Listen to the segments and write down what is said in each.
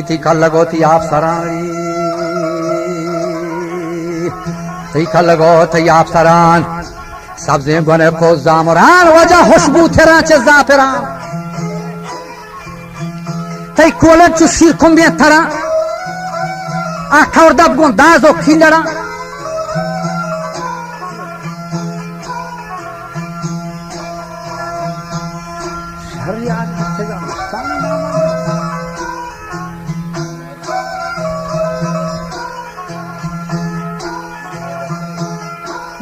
तीखा लगो थी आप सरानी तीखा लगो थी आप सरान सब्जी बने को जामरान वजह खुशबू तेरा चे जाफरान तई कोलन चु शीरकुम बे थरा आखा और दब गुन दाजो खिंडरा शरियात किथेगा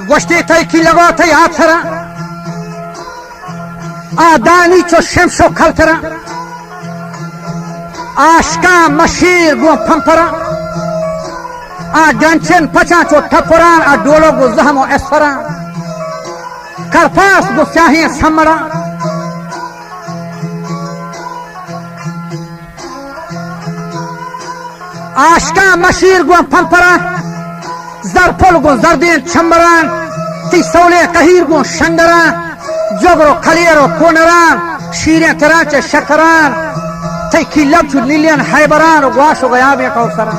गोश्ती थई की लगो थई आप थरा आदानी चो शमशो खलथरा आशका मशीर गो फंफरा आ गंचन पचा चो ठपरान आ डोलो गो जहमो एसफरा करफास गो स्याही समरा आशका मशीर गो फंफरा जरफल गो जरदीन छंबरान ती सौले कहीर गो शंगरा जोगरो खलियरो कोनरान शीरे तराचे शकरान तई की लब्चु लिलियन हैबरान वाशो गयाबे कौसरा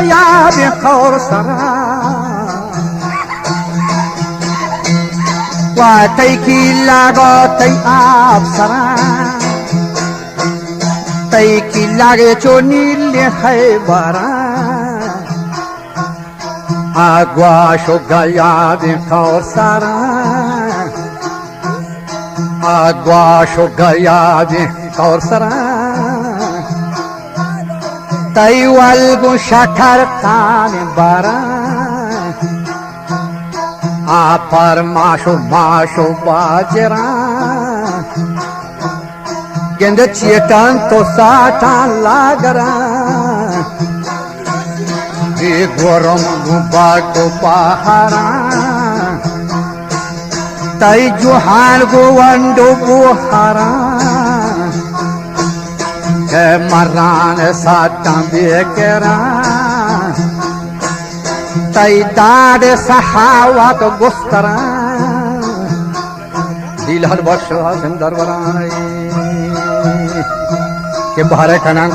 गया बेखौर सरा तई की लागो तई आप सरा तई की लागे चो नीले है बरा आगवाशो गया बेखौर सरा आगवाशो गया बेखौर सरा तई वल्गु शखर तान बरा आ पर माशो माशो बाजरा गेंद चेतन तो साटान लागरा ए गोरम गुबाटो पहारा तई जुहान गो वंडो बुहारा मरान साटा बेकरा तई दाड़ सहावत गुस्तरा दिलहर वर्ष सुंदर बरान के बारे कना